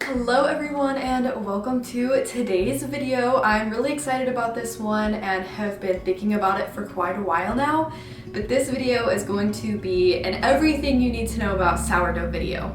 Hello everyone and welcome to today's video. I'm really excited about this one and have been thinking about it for quite a while now, but this video is going to be an everything you need to know about sourdough video.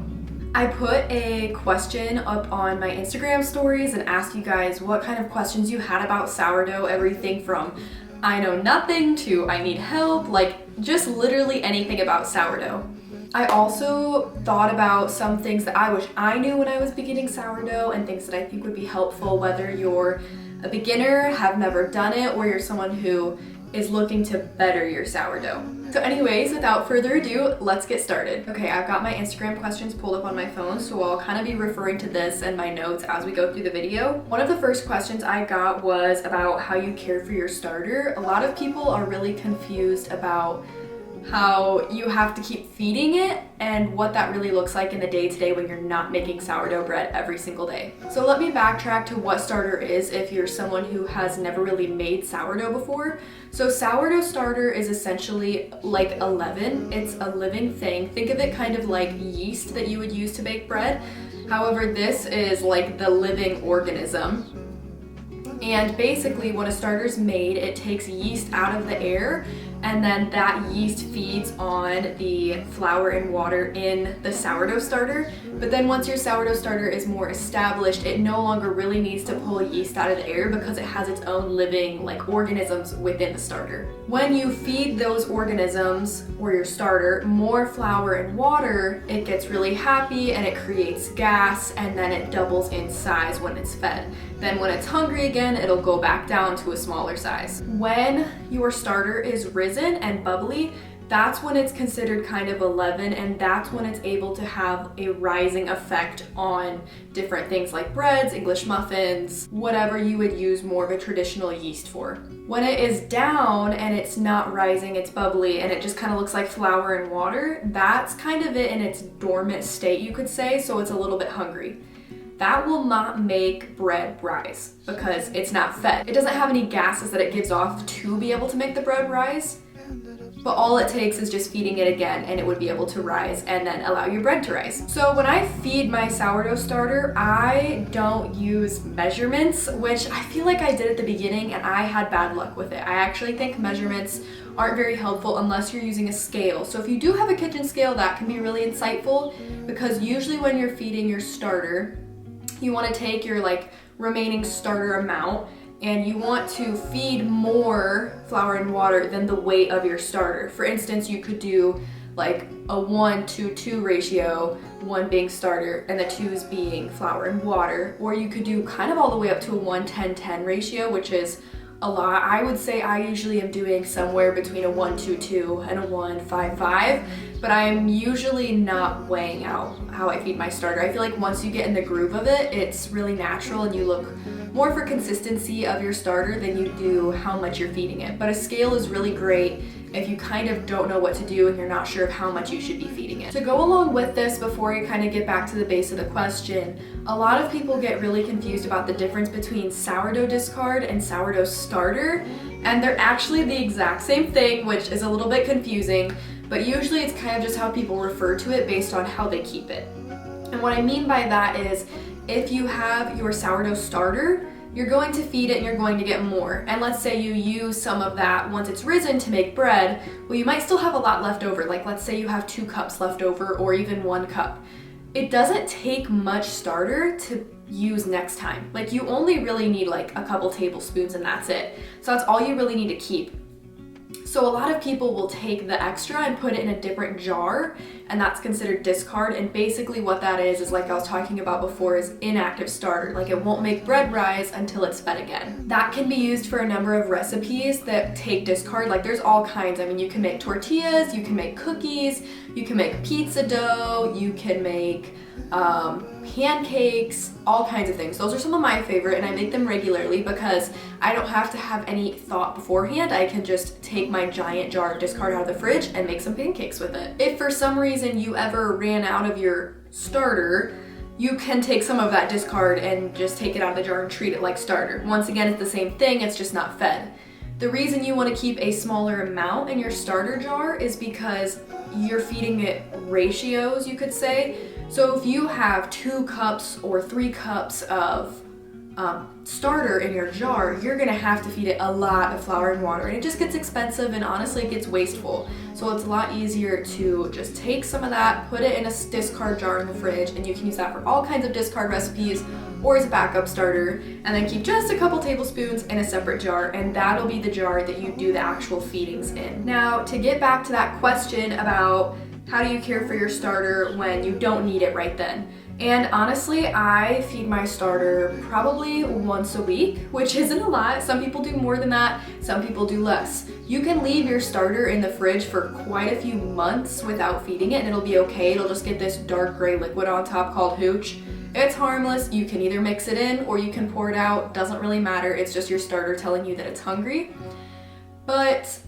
I put a question up on my Instagram stories and asked you guys what kind of questions you had about sourdough, everything from I know nothing to I need help, like just literally anything about sourdough. I also thought about some things that I wish I knew when I was beginning sourdough and things that I think would be helpful whether you're a beginner, have never done it, or you're someone who is looking to better your sourdough. So anyways, without further ado, let's get started. Okay, I've got my Instagram questions pulled up on my phone, so I'll kind of be referring to this and my notes as we go through the video. One of the first questions I got was about how you care for your starter. A lot of people are really confused about how you have to keep feeding it and what that really looks like in the day-to-day when you're not making sourdough bread every single day. So let me backtrack to what starter is if you're someone who has never really made sourdough before. So sourdough starter is essentially like a leaven. It's a living thing. Think of it kind of like yeast that you would use to bake bread. However, this is like the living organism. And basically when a starter's made, it takes yeast out of the air, and then that yeast feeds on the flour and water in the sourdough starter. But then once your sourdough starter is more established, it no longer really needs to pull yeast out of the air because it has its own living organisms within the starter. When you feed those organisms, or your starter, more flour and water, it gets really happy and it creates gas, and then it doubles in size when it's fed. Then when it's hungry again, it'll go back down to a smaller size. When your starter is risen and bubbly, that's when it's considered kind of a leaven, and that's when it's able to have a rising effect on different things like breads, English muffins, whatever you would use more of a traditional yeast for. When it is down and it's not rising, it's bubbly, and it just kind of looks like flour and water, that's kind of it in its dormant state, you could say, so it's a little bit hungry. That will not make bread rise because it's not fed. It doesn't have any gases that it gives off to be able to make the bread rise, but all it takes is just feeding it again and it would be able to rise and then allow your bread to rise. So when I feed my sourdough starter, I don't use measurements, which I feel like I did at the beginning and I had bad luck with it. I actually think measurements aren't very helpful unless you're using a scale. So if you do have a kitchen scale, that can be really insightful, because usually when you're feeding your starter, you want to take your remaining starter amount and you want to feed more flour and water than the weight of your starter. For instance, you could do like a 1-to-2 ratio, 1 being starter and the 2s being flour and water, or you could do kind of all the way up to a 1-10-10 ratio, which is a lot. I would say I usually am doing somewhere between a 1-2-2 and a 1-5-5, but I'm usually not weighing out how I feed my starter. I feel like once you get in the groove of it, it's really natural and you look more for consistency of your starter than you do how much you're feeding it. But a scale is really great if you kind of don't know what to do and you're not sure of how much you should be feeding it. To go along with this, before you kind of get back to the base of the question, a lot of people get really confused about the difference between sourdough discard and sourdough starter, and they're actually the exact same thing, which is a little bit confusing, but usually it's kind of just how people refer to it based on how they keep it. And what I mean by that is, if you have your sourdough starter, you're going to feed it and you're going to get more. And let's say you use some of that once it's risen to make bread, well, you might still have a lot left over. Like let's say you have 2 cups left over or even 1 cup. It doesn't take much starter to use next time. Like you only really need like a couple tablespoons and that's it. So that's all you really need to keep. So a lot of people will take the extra and put it in a different jar, and that's considered discard. And basically what that is like I was talking about before, is inactive starter. Like it won't make bread rise until it's fed again. That can be used for a number of recipes that take discard. Like there's all kinds. I mean, you can make tortillas, you can make cookies, you can make pizza dough, you can make pancakes, all kinds of things. Those are some of my favorite, and I make them regularly because I don't have to have any thought beforehand. I can just take my giant jar of discard out of the fridge and make some pancakes with it. If for some reason you ever ran out of your starter, you can take some of that discard and just take it out of the jar and treat it like starter. Once again, it's the same thing, it's just not fed. The reason you want to keep a smaller amount in your starter jar is because you're feeding it ratios, you could say. So if you have 2 cups or 3 cups of starter in your jar, you're gonna have to feed it a lot of flour and water, and it just gets expensive and honestly it gets wasteful. So it's a lot easier to just take some of that, put it in a discard jar in the fridge, and you can use that for all kinds of discard recipes or as a backup starter, and then keep just a couple tablespoons in a separate jar, and that'll be the jar that you do the actual feedings in. Now, to get back to that question about how do you care for your starter when you don't need it right then? And honestly, I feed my starter probably once a week, which isn't a lot. Some people do more than that, some people do less. You can leave your starter in the fridge for quite a few months without feeding it and it'll be okay. It'll just get this dark gray liquid on top called hooch. It's harmless. You can either mix it in or you can pour it out. Doesn't really matter. It's just your starter telling you that it's hungry. But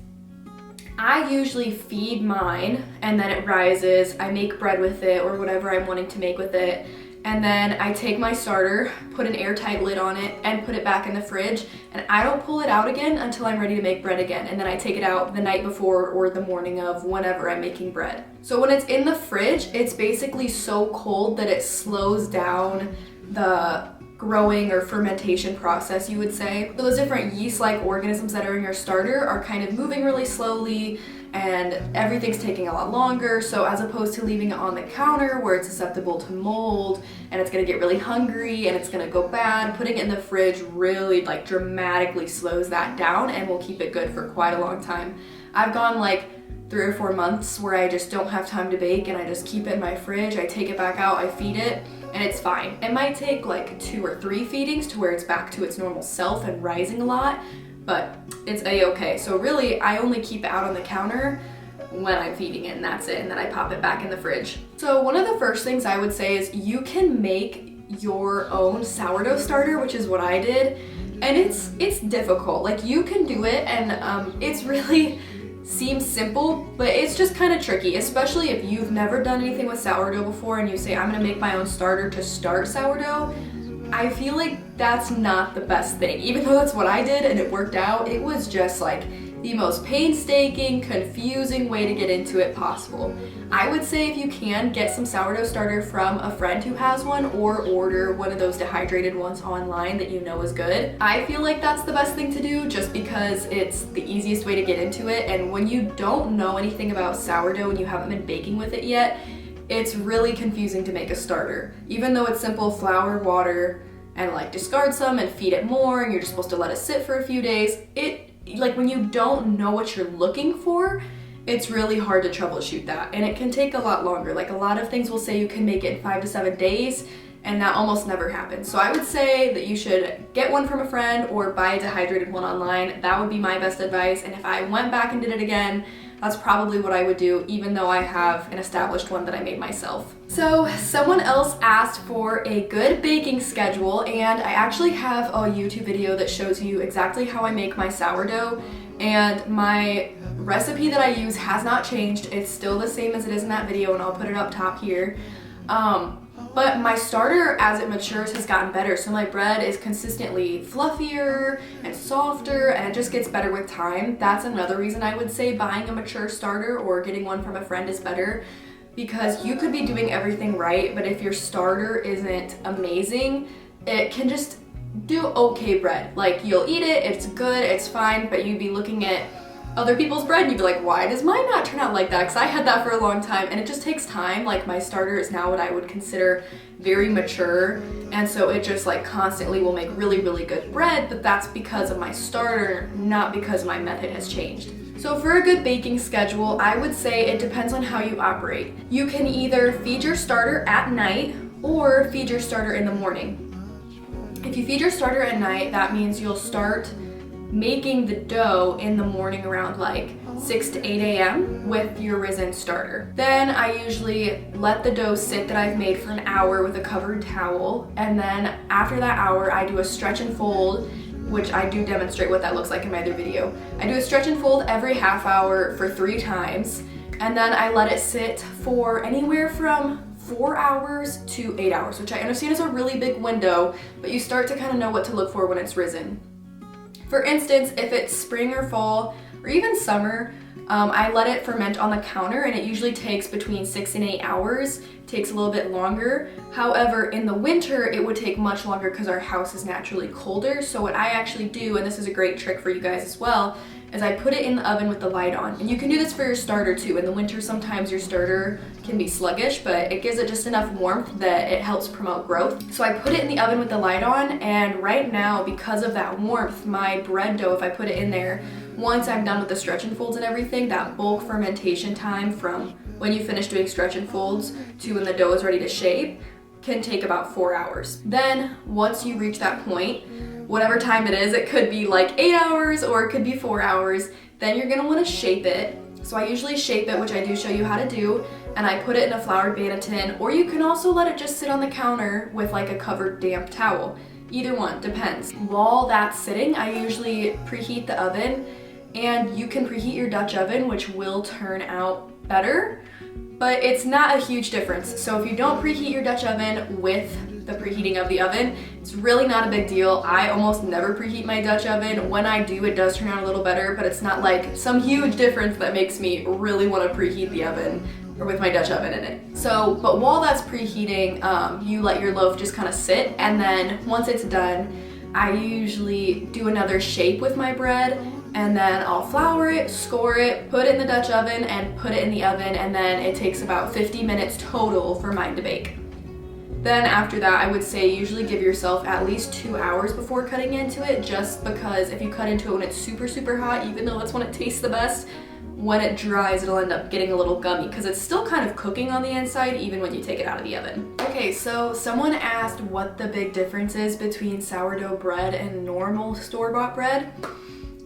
I usually feed mine and then it rises. I make bread with it or whatever I'm wanting to make with it. And then I take my starter, put an airtight lid on it, and put it back in the fridge. And I don't pull it out again until I'm ready to make bread again. And then I take it out the night before or the morning of whenever I'm making bread. So when it's in the fridge, it's basically so cold that it slows down the growing or fermentation process, you would say. So those different yeast-like organisms that are in your starter are kind of moving really slowly and everything's taking a lot longer. So as opposed to leaving it on the counter where it's susceptible to mold and it's gonna get really hungry and it's gonna go bad, putting it in the fridge really like dramatically slows that down and will keep it good for quite a long time. I've gone like 3 or 4 months where I just don't have time to bake and I just keep it in my fridge, I take it back out, I feed it, and it's fine. It might take like 2 or 3 feedings to where it's back to its normal self and rising a lot, but it's a-okay. So really, I only keep it out on the counter when I'm feeding it and that's it, and then I pop it back in the fridge. So one of the first things I would say is you can make your own sourdough starter, which is what I did, and it's difficult. Like you can do it and it's really seems simple, but it's just kind of tricky, especially if you've never done anything with sourdough before and you say, I'm gonna make my own starter to start sourdough. I feel like that's not the best thing. Even though that's what I did and it worked out, it was just like the most painstaking, confusing way to get into it possible. I would say if you can, get some sourdough starter from a friend who has one or order one of those dehydrated ones online that you know is good. I feel like that's the best thing to do just because it's the easiest way to get into it, and when you don't know anything about sourdough and you haven't been baking with it yet, it's really confusing to make a starter. Even though it's simple flour, water, and like discard some and feed it more and you're just supposed to let it sit for a few days, like when you don't know what you're looking for, it's really hard to troubleshoot that, and it can take a lot longer. Like a lot of things will say you can make it in 5 to 7 days, and that almost never happens. So I would say that you should get one from a friend or buy a dehydrated one online. That would be my best advice, and if I went back and did it again, that's probably what I would do, even though I have an established one that I made myself. So someone else asked for a good baking schedule, and I actually have a YouTube video that shows you exactly how I make my sourdough, and my recipe that I use has not changed. It's still the same as it is in that video, and I'll put it up top here. But my starter, as it matures, has gotten better. So my bread is consistently fluffier and softer, and it just gets better with time. That's another reason I would say buying a mature starter or getting one from a friend is better, because you could be doing everything right, but if your starter isn't amazing, it can just do okay bread. Like you'll eat it, it's good, it's fine, but you'd be looking at other people's bread and you'd be like, why does mine not turn out like that? Because I had that for a long time and it just takes time. Like my starter is now what I would consider very mature, and so it just like constantly will make really, really good bread, but that's because of my starter, not because my method has changed. So for a good baking schedule, I would say it depends on how you operate. You can either feed your starter at night or feed your starter in the morning. If you feed your starter at night, that means you'll start making the dough in the morning around like 6 to 8 a.m. with your risen starter. Then I usually let the dough sit that I've made for an hour with a covered towel, and then after that hour I do a stretch and fold, which I do demonstrate what that looks like in my other video. I do a stretch and fold every half hour for 3 times, and then I let it sit for anywhere from 4 hours to 8 hours, which I understand is a really big window, but you start to kind of know what to look for when it's risen. For instance, if it's spring or fall or even summer, I let it ferment on the counter, and it usually takes between 6 and 8 hours. It takes a little bit longer. However, in the winter, it would take much longer because our house is naturally colder. So what I actually do, and this is a great trick for you guys as well, is I put it in the oven with the light on. And you can do this for your starter too. In the winter, sometimes your starter can be sluggish, but it gives it just enough warmth that it helps promote growth. So I put it in the oven with the light on, and right now, because of that warmth, my bread dough, if I put it in there, once I'm done with the stretch and folds and everything, that bulk fermentation time from when you finish doing stretch and folds to when the dough is ready to shape can take about 4 hours. Then once you reach that point, whatever time it is, it could be like 8 hours or it could be 4 hours, then you're gonna wanna shape it. So I usually shape it, which I do show you how to do, and I put it in a floured banneton, or you can also let it just sit on the counter with like a covered damp towel. Either one, depends. While that's sitting, I usually preheat the oven, and you can preheat your Dutch oven, which will turn out better, but it's not a huge difference. So if you don't preheat your Dutch oven with the preheating of the oven, it's really not a big deal. I almost never preheat my Dutch oven. When I do, it does turn out a little better, but it's not like some huge difference that makes me really want to preheat the oven or with my Dutch oven in it. So, but while that's preheating, you let your loaf just kind of sit, and then once it's done, I usually do another shape with my bread, and then I'll flour it, score it, put it in the Dutch oven, and put it in the oven, and then it takes about 50 minutes total for mine to bake. Then after that, I would say usually give yourself at least 2 hours before cutting into it, just because if you cut into it when it's super, super hot, even though that's when it tastes the best, when it dries, it'll end up getting a little gummy because it's still kind of cooking on the inside even when you take it out of the oven. Okay, so someone asked what the big difference is between sourdough bread and normal store-bought bread.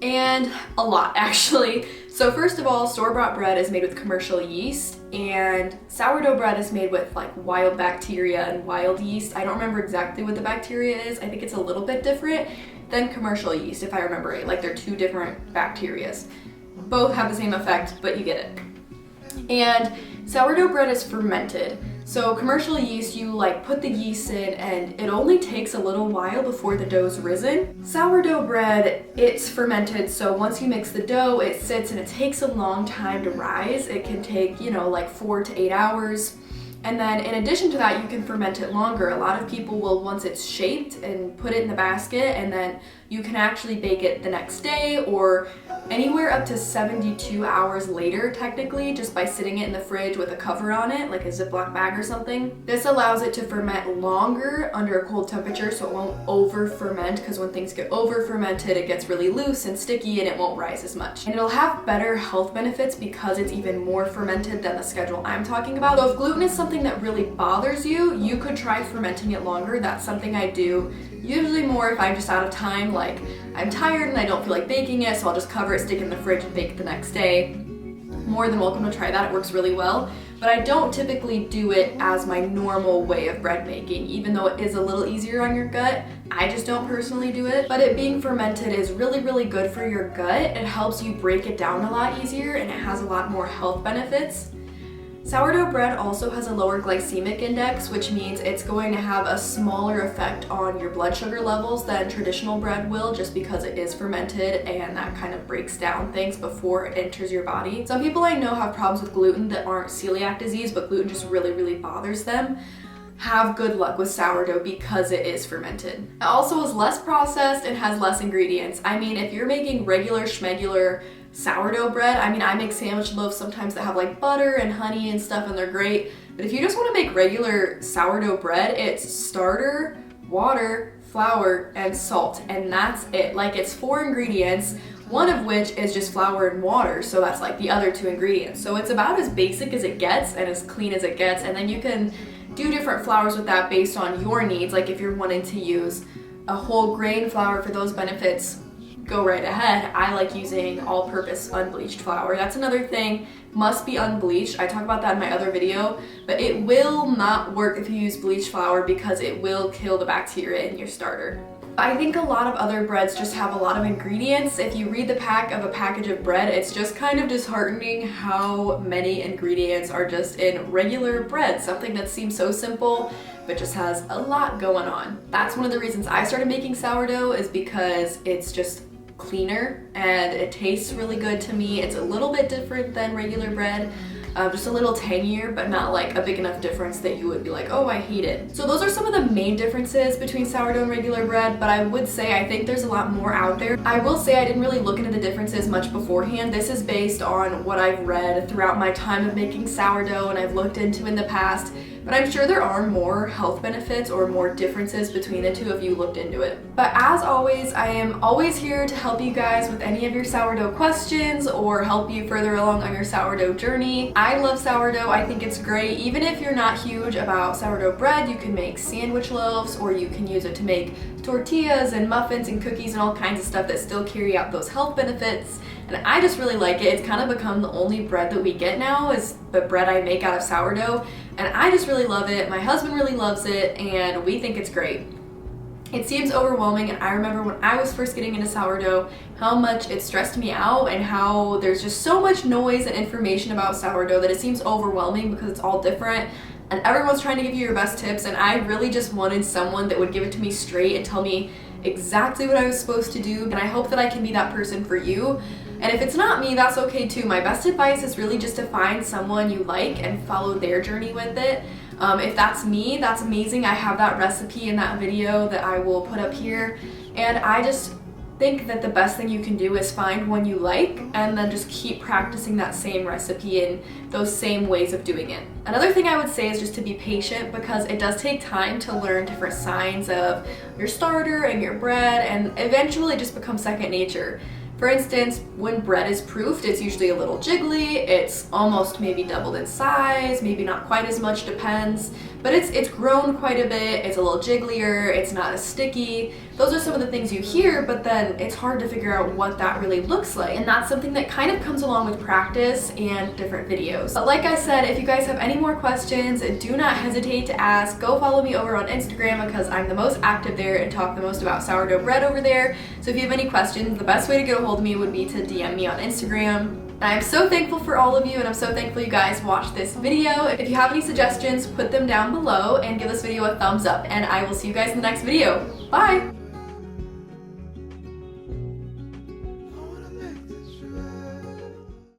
And a lot, actually. So first of all, store-bought bread is made with commercial yeast, and sourdough bread is made with like wild bacteria and wild yeast. I don't remember exactly what the bacteria is. I think it's a little bit different than commercial yeast, if I remember it. Like they're two different bacterias. Both have the same effect, but you get it. And sourdough bread is fermented. So commercial yeast, you like put the yeast in and it only takes a little while before the dough's risen. Sourdough bread, it's fermented, so once you mix the dough, it sits and it takes a long time to rise. It can take, you know, like 4 to 8 hours. And then in addition to that, you can ferment it longer. A lot of people will, once it's shaped, and put it in the basket, and then you can actually bake it the next day or anywhere up to 72 hours later, technically, just by sitting it in the fridge with a cover on it, like a Ziploc bag or something. This allows it to ferment longer under a cold temperature, so it won't over ferment, because when things get over fermented, it gets really loose and sticky and it won't rise as much. And it'll have better health benefits because it's even more fermented than the schedule I'm talking about. So if gluten is something that really bothers you, you could try fermenting it longer. That's something I do usually more if I'm just out of time, like I'm tired and I don't feel like baking it, so I'll just cover it, stick it in the fridge, and bake it the next day. More than welcome to try that, it works really well. But I don't typically do it as my normal way of bread making, even though it is a little easier on your gut. I just don't personally do it. But it being fermented is really, really good for your gut. It helps you break it down a lot easier, and it has a lot more health benefits. Sourdough bread also has a lower glycemic index, which means it's going to have a smaller effect on your blood sugar levels than traditional bread will, just because it is fermented and that kind of breaks down things before it enters your body. Some people I know have problems with gluten that aren't celiac disease, but gluten just really, really bothers them. Have good luck with sourdough because it is fermented. It also is less processed and has less ingredients. I mean, if you're making regular schmegular sourdough bread, I mean, I make sandwich loaves sometimes that have like butter and honey and stuff, and they're great. But if you just want to make regular sourdough bread, it's starter, water, flour, and salt, and that's it. Like, it's 4 ingredients, one of which is just flour and water, so that's like the other 2 ingredients. So it's about as basic as it gets and as clean as it gets, and then you can do different flours with that based on your needs. Like if you're wanting to use a whole grain flour for those benefits, go right ahead. I like using all-purpose unbleached flour. That's another thing, must be unbleached. I talk about that in my other video, but it will not work if you use bleached flour because it will kill the bacteria in your starter. I think a lot of other breads just have a lot of ingredients. If you read the pack of a package of bread, it's just kind of disheartening how many ingredients are just in regular bread, something that seems so simple but just has a lot going on. That's one of the reasons I started making sourdough, is because it's just cleaner and it tastes really good to me. It's a little bit different than regular bread. Just a little tangier, but not like a big enough difference that you would be like, oh, I hate it. So those are some of the main differences between sourdough and regular bread, but I would say I think there's a lot more out there. I will say I didn't really look into the differences much beforehand. This is based on what I've read throughout my time of making sourdough and I've looked into in the past, but I'm sure there are more health benefits or more differences between the two if you looked into it. But as always, I am always here to help you guys with any of your sourdough questions or help you further along on your sourdough journey. I love sourdough. I think it's great. Even if you're not huge about sourdough bread, you can make sandwich loaves or you can use it to make tortillas and muffins and cookies and all kinds of stuff that still carry out those health benefits. And I just really like it. It's kind of become the only bread that we get now is the bread I make out of sourdough. And I just really love it. My husband really loves it and we think it's great. It seems overwhelming, and I remember when I was first getting into sourdough how much it stressed me out and how there's just so much noise and information about sourdough that it seems overwhelming because it's all different and everyone's trying to give you your best tips, and I really just wanted someone that would give it to me straight and tell me exactly what I was supposed to do, and I hope that I can be that person for you. And if it's not me, that's okay too. My best advice is really just to find someone you like and follow their journey with it. If that's me, that's amazing. I have that recipe in that video that I will put up here. And I just think that the best thing you can do is find one you like and then just keep practicing that same recipe and those same ways of doing it. Another thing I would say is just to be patient because it does take time to learn different signs of your starter and your bread, and eventually it just becomes second nature. For instance, when bread is proofed, it's usually a little jiggly, it's almost maybe doubled in size, maybe not quite as much, depends, but it's grown quite a bit, it's a little jigglier, it's not as sticky. Those are some of the things you hear, but then it's hard to figure out what that really looks like. And that's something that kind of comes along with practice and different videos. But like I said, if you guys have any more questions, do not hesitate to ask. Go follow me over on Instagram because I'm the most active there and talk the most about sourdough bread over there. So if you have any questions, the best way to get a hold of me would be to DM me on Instagram. And I'm so thankful for all of you, and I'm so thankful you guys watched this video. If you have any suggestions, put them down below and give this video a thumbs up, and I will see you guys in the next video. Bye!